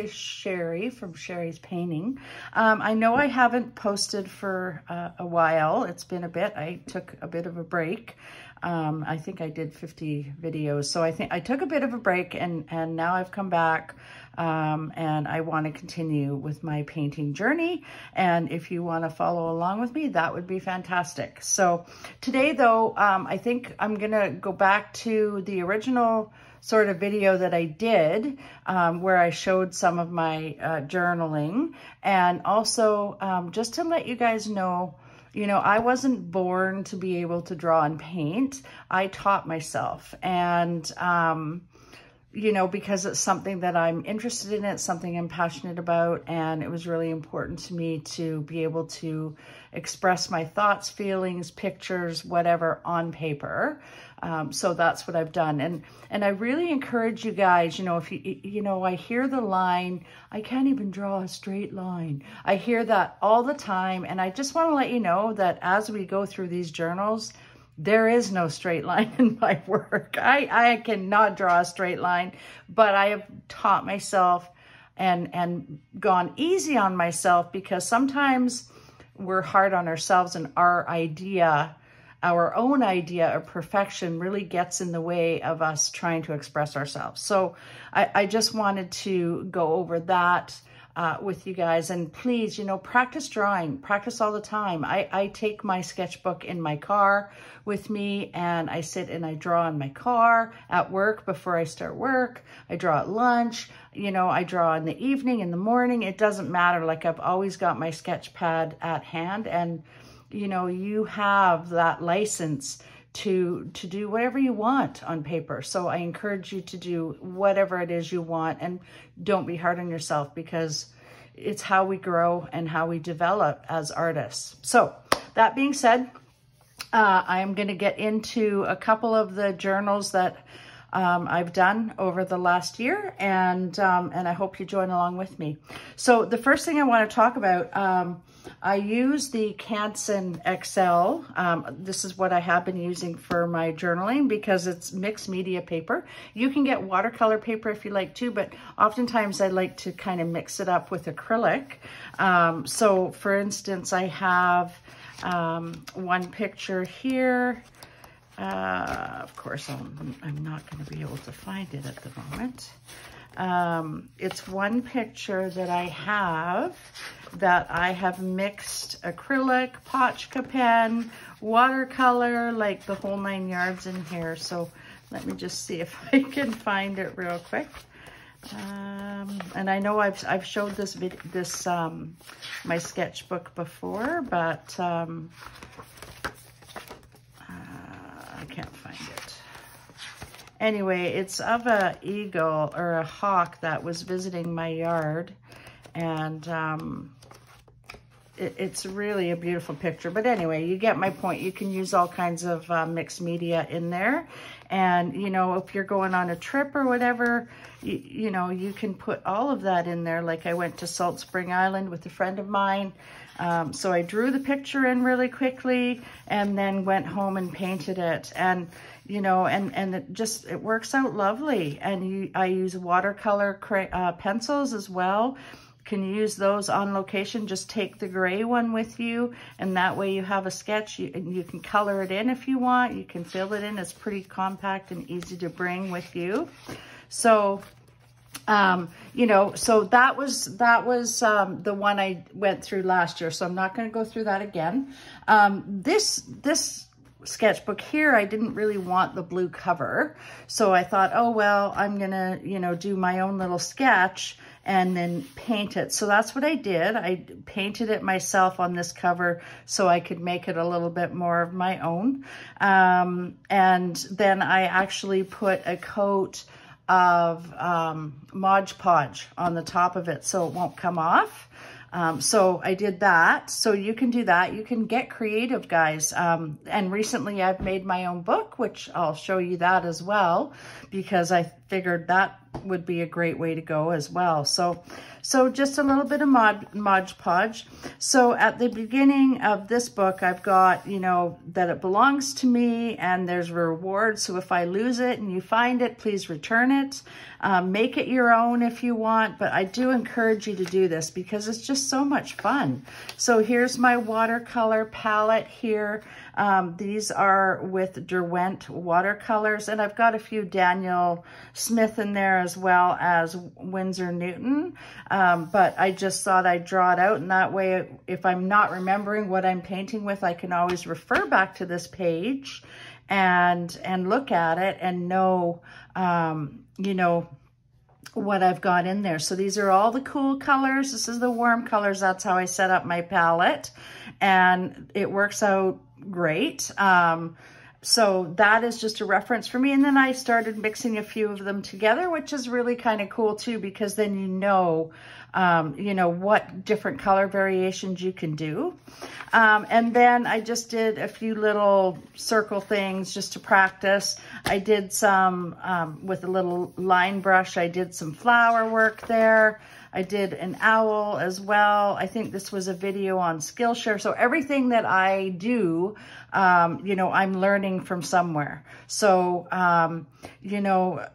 is Sharie from Sharie's Painting. I know I haven't posted for a while. It's been a bit. I took a bit of a break. I think I did 50 videos. So I think I took a bit of a break and now I've come back and I want to continue with my painting journey. And if you want to follow along with me, that would be fantastic. So today though, I think I'm going to go back to the original sort of video that I did where I showed some of my journaling, and also just to let you guys know, you know, I wasn't born to be able to draw and paint. I taught myself, and you know, because it's something that I'm interested in, it's something I'm passionate about, and it was really important to me to be able to express my thoughts, feelings, pictures, whatever on paper. So that's what I've done. And I really encourage you guys, you know, if you know, I hear the line, I can't even draw a straight line. I hear that all the time. And I just want to let you know that as we go through these journals, there is no straight line in my work. I cannot draw a straight line, but I have taught myself and gone easy on myself, because sometimes we're hard on ourselves, and our own idea of perfection really gets in the way of us trying to express ourselves. So I just wanted to go over that with you guys. And please, you know, practice drawing, practice all the time. I take my sketchbook in my car with me, and I sit and I draw in my car at work before I start work. I draw at lunch, you know, I draw in the evening, in the morning. It doesn't matter. Like, I've always got my sketch pad at hand, and you know, you have that license to do whatever you want on paper. So I encourage you to do whatever it is you want, and don't be hard on yourself, because it's how we grow and how we develop as artists. So that being said, I'm going to get into a couple of the journals that I've done over the last year, and I hope you join along with me. So the first thing I want to talk about, I use the Canson XL. This is what I have been using for my journaling, because it's mixed media paper. You can get watercolor paper if you like to, but oftentimes I like to kind of mix it up with acrylic. So for instance, I have one picture here. Of course, I'm not going to be able to find it at the moment. It's one picture that I have mixed acrylic, Potchka pen, watercolor, like the whole 9 yards in here. So let me just see if I can find it real quick. And I know I've showed this my sketchbook before, but I can't find it. Anyway, it's of a eagle or a hawk that was visiting my yard, and it's really a beautiful picture. But anyway, you get my point. You can use all kinds of mixed media in there, and you know, if you're going on a trip or whatever, you know, you can put all of that in there. Like, I went to Salt Spring Island with a friend of mine. So I drew the picture in really quickly and then went home and painted it. And, you know, and it works out lovely. And I use watercolor pencils as well. Can use those on location. Just take the gray one with you, and that way you have a sketch. You can color it in if you want. You can fill it in. It's pretty compact and easy to bring with you. So you know, so that was the one I went through last year. So I'm not going to go through that again. This sketchbook here, I didn't really want the blue cover. So I thought, oh, well, I'm going to, you know, do my own little sketch and then paint it. So that's what I did. I painted it myself on this cover so I could make it a little bit more of my own. And then I actually put a coat of Mod Podge on the top of it so it won't come off. So I did that. So you can do that. You can get creative, guys. And recently I've made my own book, which I'll show you that as well, because I figured that would be a great way to go as well. So just a little bit of Mod Podge. So at the beginning of this book, I've got, you know, that it belongs to me and there's rewards. So if I lose it and you find it, please return it. Make it your own if you want, but I do encourage you to do this because it's just so much fun. So here's my watercolor palette here. These are with Derwent watercolors, and I've got a few Daniel Smith in there as well as Winsor Newton. But I just thought I'd draw it out, and that way, if I'm not remembering what I'm painting with, I can always refer back to this page and look at it and know, you know, what I've got in there. So these are all the cool colors. This is the warm colors. That's how I set up my palette, and it works out great. So that is just a reference for me. And then I started mixing a few of them together, which is really kind of cool too, because then you know what different color variations you can do. And then I just did a few little circle things just to practice. I did some, with a little line brush, I did some flower work there. I did an owl as well. I think this was a video on Skillshare. So everything that I do, you know, I'm learning from somewhere. So, you know,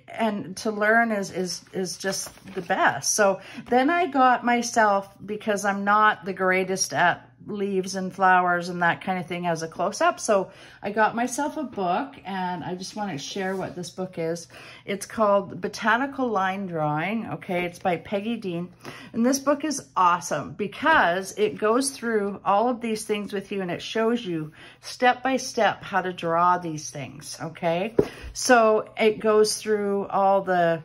and to learn is just the best. So then I got myself, because I'm not the greatest at leaves and flowers and that kind of thing as a close-up. So I got myself a book, and I just want to share what this book is. It's called Botanical Line Drawing. Okay, it's by Peggy Dean. And this book is awesome because it goes through all of these things with you, and it shows you step by step how to draw these things. Okay, so it goes through all the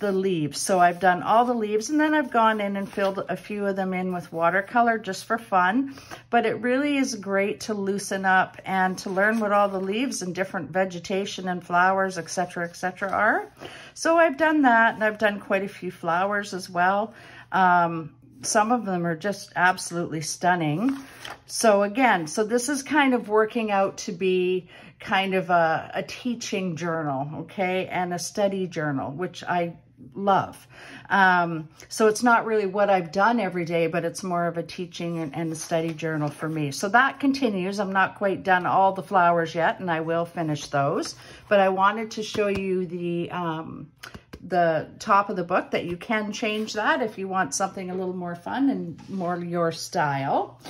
leaves. So I've done all the leaves, and then I've gone in and filled a few of them in with watercolor just for fun. But it really is great to loosen up and to learn what all the leaves and different vegetation and flowers, etc., are. So I've done that, and I've done quite a few flowers as well. Some of them are just absolutely stunning. So again, so this is kind of working out to be kind of a teaching journal, okay, and a study journal, which I love. So it's not really what I've done every day, but it's more of a teaching and a study journal for me. So that continues. I'm not quite done all the flowers yet, and I will finish those, but I wanted to show you the top of the book, that you can change that if you want something a little more fun and more your style.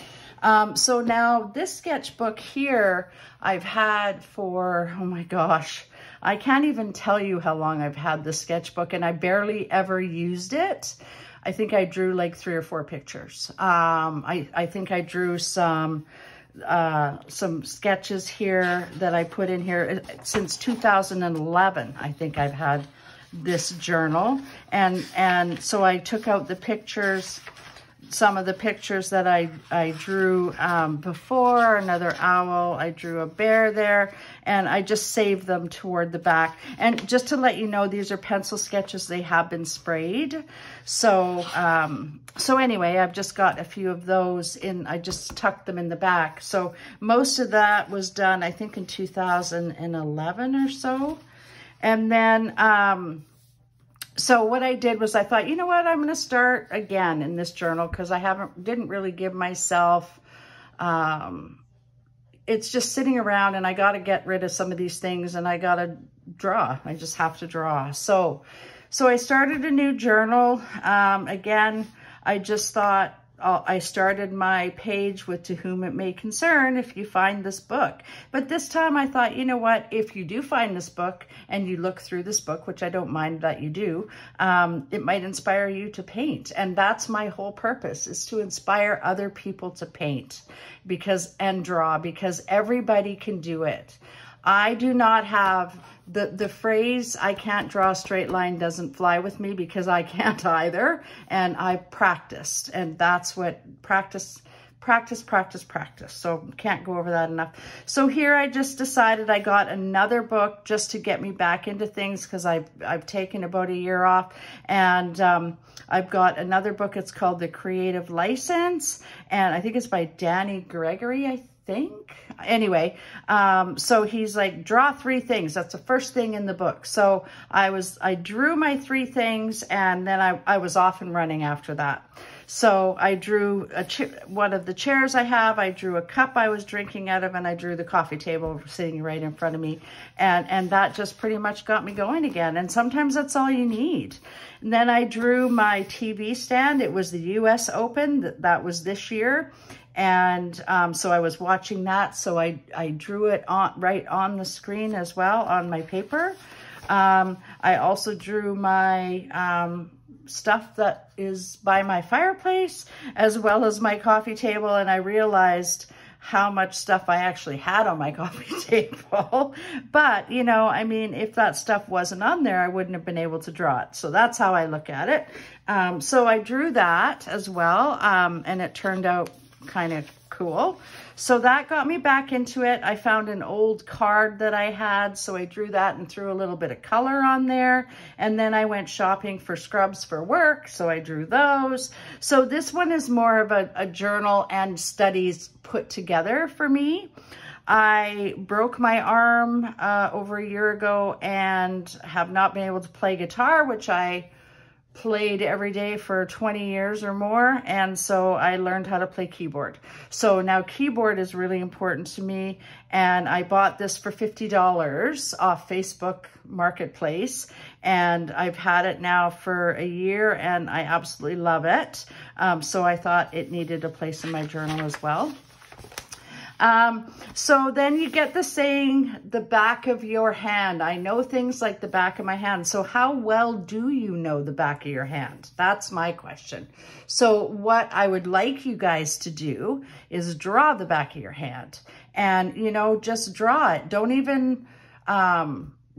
So now this sketchbook here I've had for, oh my gosh, I can't even tell you how long I've had this sketchbook, and I barely ever used it. I think I drew like 3 or 4 pictures. I think I drew some sketches here that I put in here since 2011. I think I've had this journal, and so I took out the pictures, some of the pictures that I drew before, another owl, I drew a bear there, and I just saved them toward the back. And just to let you know, these are pencil sketches, they have been sprayed. So so anyway, I've just got a few of those in, I just tucked them in the back. So most of that was done, I think, in 2011 or so. And then, so what I did was I thought, you know what, I'm going to start again in this journal, because I didn't really give myself, it's just sitting around, and I got to get rid of some of these things, and I got to draw. I just have to draw. So I started a new journal. Again, I just thought, I started my page with "To whom it may concern if you find this book." But this time I thought, you know what, if you do find this book and you look through this book, which I don't mind that you do, it might inspire you to paint. And that's my whole purpose, is to inspire other people to paint and draw, because everybody can do it. I do not have the phrase, I can't draw a straight line, doesn't fly with me, because I can't either. And I practiced, and that's what practice. So can't go over that enough. So here I just decided I got another book just to get me back into things, because I've taken about a year off, and I've got another book. It's called The Creative License, and I think it's by Danny Gregory, I think. Anyway, so he's like, draw 3 things. That's the first thing in the book. So I drew my 3 things, and then I was off and running after that. So I drew one of the chairs I have, I drew a cup I was drinking out of, and I drew the coffee table sitting right in front of me. And that just pretty much got me going again. And sometimes that's all you need. And then I drew my TV stand. It was the US Open. That was this year. And so I was watching that. So I drew it right on the screen as well on my paper. I also drew my stuff that is by my fireplace, as well as my coffee table, and I realized how much stuff I actually had on my coffee table. But, you know, I mean, if that stuff wasn't on there, I wouldn't have been able to draw it. So that's how I look at it. So I drew that as well, and it turned out kind of cool. So that got me back into it. I found an old card that I had, so I drew that and threw a little bit of color on there. And then I went shopping for scrubs for work, so I drew those. So this one is more of a journal and studies put together for me. I broke my arm over a year ago and have not been able to play guitar, which I played every day for 20 years or more, and so I learned how to play keyboard. So now keyboard is really important to me, and I bought this for $50 off Facebook Marketplace, and I've had it now for a year, and I absolutely love it. So I thought it needed a place in my journal as well. So then you get the saying, the back of your hand. I know things like the back of my hand. So how well do you know the back of your hand? That's my question. So what I would like you guys to do is draw the back of your hand, and, you know, just draw it. Don't even,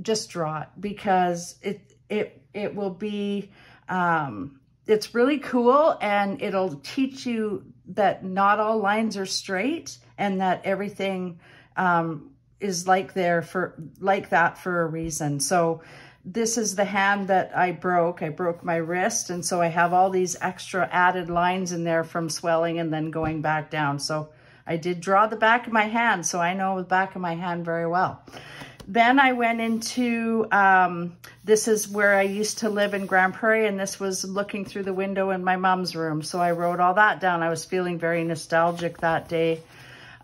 just draw it, because it will be, it's really cool, and it'll teach you that not all lines are straight, and that everything is like that for a reason. So this is the hand that I broke. I broke my wrist, and so I have all these extra added lines in there from swelling and then going back down. So I did draw the back of my hand, so I know the back of my hand very well. Then I went into, this is where I used to live in Grand Prairie, and this was looking through the window in my mom's room. So I wrote all that down. I was feeling very nostalgic that day.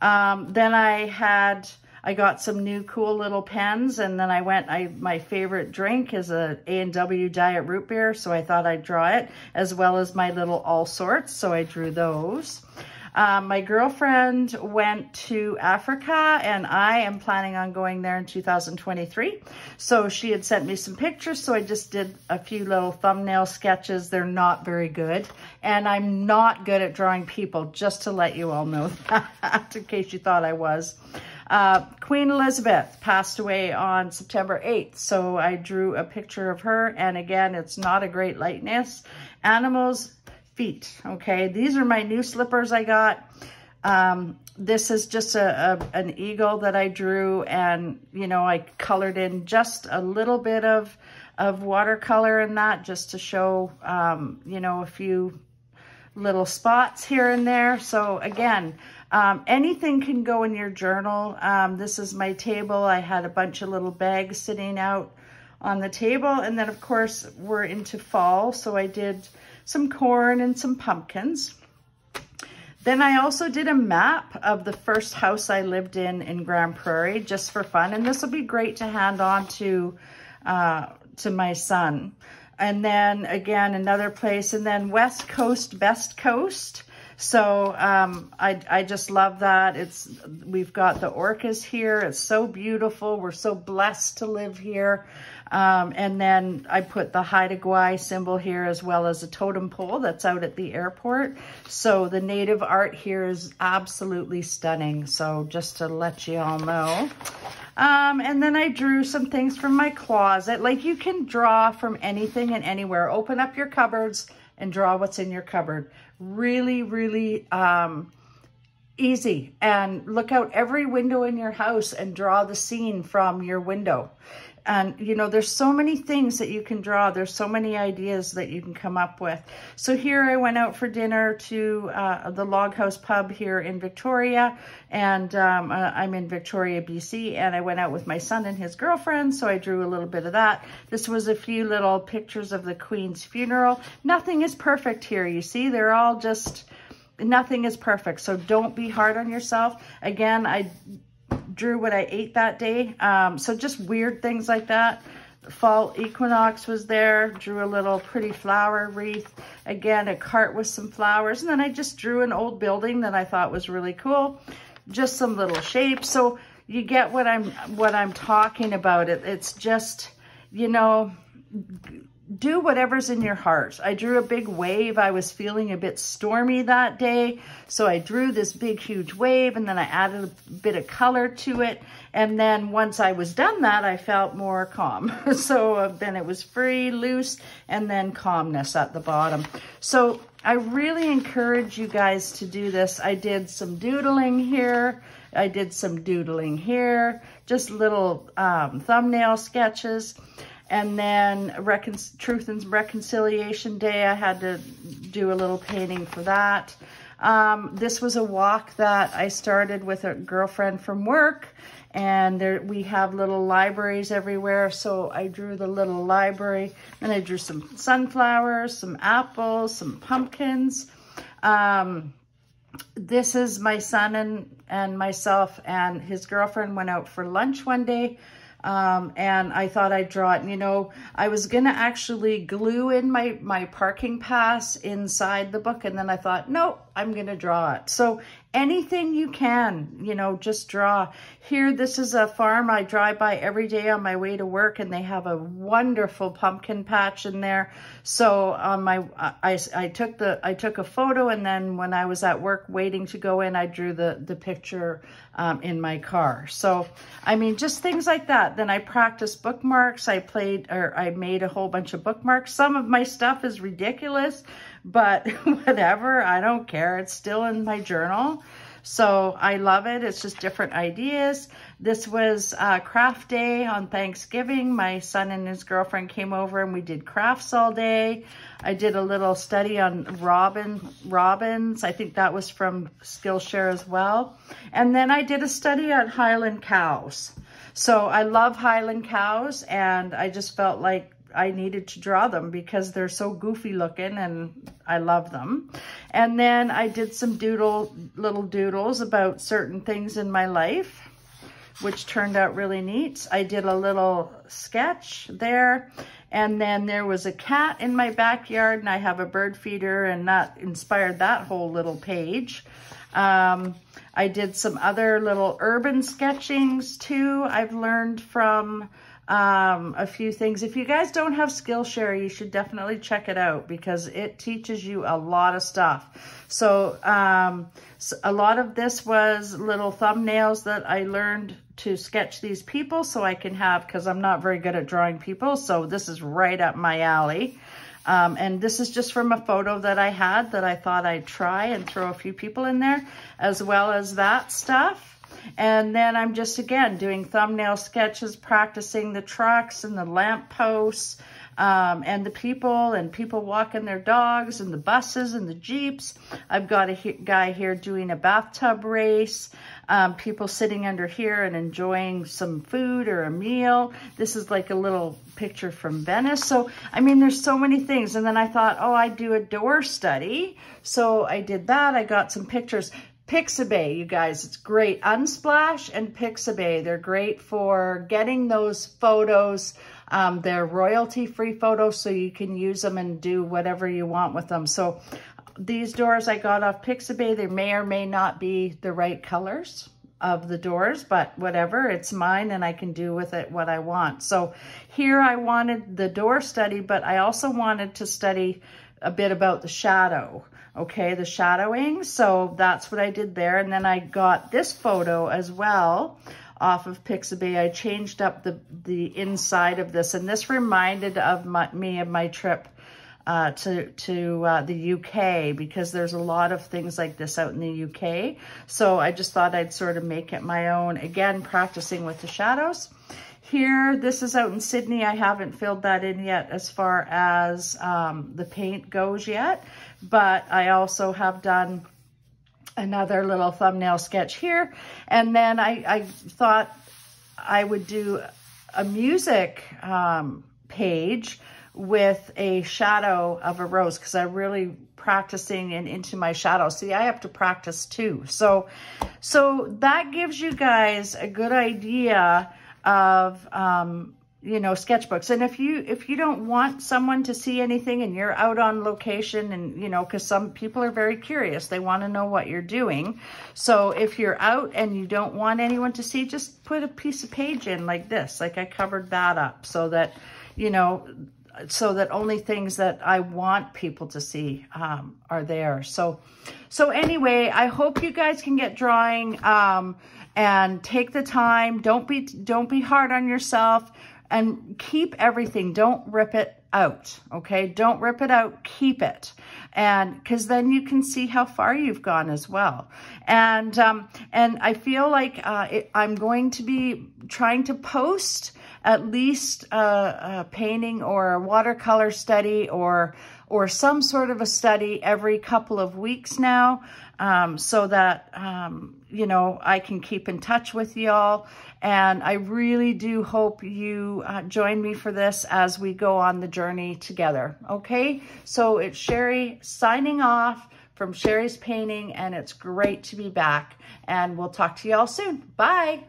Then I got some new cool little pens, and then my favorite drink is a A&W Diet Root Beer, so I thought I'd draw it, as well as my little all sorts, so I drew those. My girlfriend went to Africa, and I am planning on going there in 2023. So she had sent me some pictures, so I just did a few little thumbnail sketches. They're not very good, and I'm not good at drawing people, just to let you all know that, in case you thought I was. Queen Elizabeth passed away on September 8th, so I drew a picture of her, and again, it's not a great likeness. Animals, feet. Okay, these are my new slippers I got. This is just an eagle that I drew, and, you know, I colored in just a little bit of watercolor in that, just to show, you know, a few little spots here and there. So again, anything can go in your journal. This is my table. I had a bunch of little bags sitting out on the table, and then of course we're into fall, so I did some corn and some pumpkins. Then I also did a map of the first house I lived in Grand Prairie, just for fun. And this will be great to hand on to my son. And then again, another place, and then West Coast, Best Coast. So I just love that. We've got the orcas here. It's so beautiful. We're so blessed to live here. And then I put the Haida Gwaii symbol here, as well as a totem pole that's out at the airport. So the native art here is absolutely stunning. So just to let you all know. And then I drew some things from my closet. Like, you can draw from anything and anywhere. Open up your cupboards and draw what's in your cupboard. Really, really easy. And look out every window in your house and draw the scene from your window. And, you know, there's so many things that you can draw. There's so many ideas that you can come up with. So here I went out for dinner to the Log House Pub here in Victoria. And I'm in Victoria, BC. And I went out with my son and his girlfriend. So I drew a little bit of that. This was a few little pictures of the Queen's funeral. Nothing is perfect here. You see, they're all just, nothing is perfect. So don't be hard on yourself. Again, I drew what I ate that day. So just weird things like that. Fall equinox was there. Drew a little pretty flower wreath. Again, a cart with some flowers. And then I just drew an old building that I thought was really cool. Just some little shapes. So you get what I'm talking about. It's just, you know, do whatever's in your heart. I drew a big wave. I was feeling a bit stormy that day. So I drew this big, huge wave, and then I added a bit of color to it. And then once I was done that, I felt more calm. So then it was free, loose, and then calmness at the bottom. So I really encourage you guys to do this. I did some doodling here. I did some doodling here. Just little thumbnail sketches. And then Truth and Reconciliation Day, I had to do a little painting for that. This was a walk that I started with a girlfriend from work. And we have little libraries everywhere. So I drew the little library. And I drew some sunflowers, some apples, some pumpkins. This is my son and myself and his girlfriend went out for lunch one day. And I thought I'd draw it. And, you know, I was going to actually glue in my parking pass inside the book. And then I thought, no, I'm going to draw it. So anything you can, you know, just draw. Here, this is a farm I drive by every day on my way to work, and they have a wonderful pumpkin patch in there. So on I took a photo, and then when I was at work waiting to go in, I drew the picture in my car. So, I mean, just things like that. Then I practiced bookmarks. I made a whole bunch of bookmarks. Some of my stuff is ridiculous, but whatever, I don't care. It's still in my journal. So I love it. It's just different ideas. This was craft day on Thanksgiving. My son and his girlfriend came over and we did crafts all day. I did a little study on robins. I think that was from Skillshare as well. And then I did a study on Highland cows. So I love Highland cows, and I just felt like I needed to draw them because they're so goofy looking and I love them. And then I did some little doodles about certain things in my life, which turned out really neat. I did a little sketch there. And then there was a cat in my backyard, and I have a bird feeder, and that inspired that whole little page. I did some other little urban sketchings too. I've learned from a few things. If you guys don't have Skillshare, you should definitely check it out because it teaches you a lot of stuff. So a lot of this was little thumbnails that I learned to sketch these people so I can have, because I'm not very good at drawing people. So this is right up my alley. And this is just from a photo that I had that I thought I'd try and throw a few people in there, as well as that stuff. And then I'm just, again, doing thumbnail sketches, practicing the trucks and the lamp posts, and the people walking their dogs, and the buses and the Jeeps. I've got a guy here doing a bathtub race, people sitting under here and enjoying some food or a meal. This is like a little picture from Venice. So, I mean, there's so many things. And then I thought, oh, I'd do a door study. So I did that. I got some pictures. Pixabay, you guys, it's great. Unsplash and Pixabay, they're great for getting those photos. They're royalty-free photos, so you can use them and do whatever you want with them. So these doors I got off Pixabay. They may or may not be the right colors of the doors, but whatever, it's mine and I can do with it what I want. So here I wanted the door study, but I also wanted to study a bit about the shadow. Okay, the shadowing. So that's what I did there. And then I got this photo as well off of Pixabay. I changed up the inside of this, and this reminded me of my trip to the UK, because there's a lot of things like this out in the UK. So I just thought I'd sort of make it my own. Again, practicing with the shadows. Here, this is out in Sydney. I haven't filled that in yet as far as the paint goes yet, but I also have done another little thumbnail sketch here. And then I thought I would do a music page with a shadow of a rose, because I'm really practicing and into my shadow. See, I have to practice too. So that gives you guys a good idea of, you know, sketchbooks. And if you don't want someone to see anything and you're out on location, and, you know, because some people are very curious, they want to know what you're doing. So if you're out and you don't want anyone to see, just put a piece of page in like this. Like I covered that up so that, you know, so that only things that I want people to see are there. So anyway, I hope you guys can get drawing and take the time. Don't be hard on yourself, and keep everything. Don't rip it out, okay? Don't rip it out, keep it. And because then you can see how far you've gone as well. And I feel like I'm going to be trying to post at least a painting or a watercolor study or some sort of a study every couple of weeks now, so that, you know, I can keep in touch with y'all. And I really do hope you join me for this as we go on the journey together, okay? So it's Sharie signing off from Sharie's Painting, and it's great to be back. And we'll talk to y'all soon. Bye.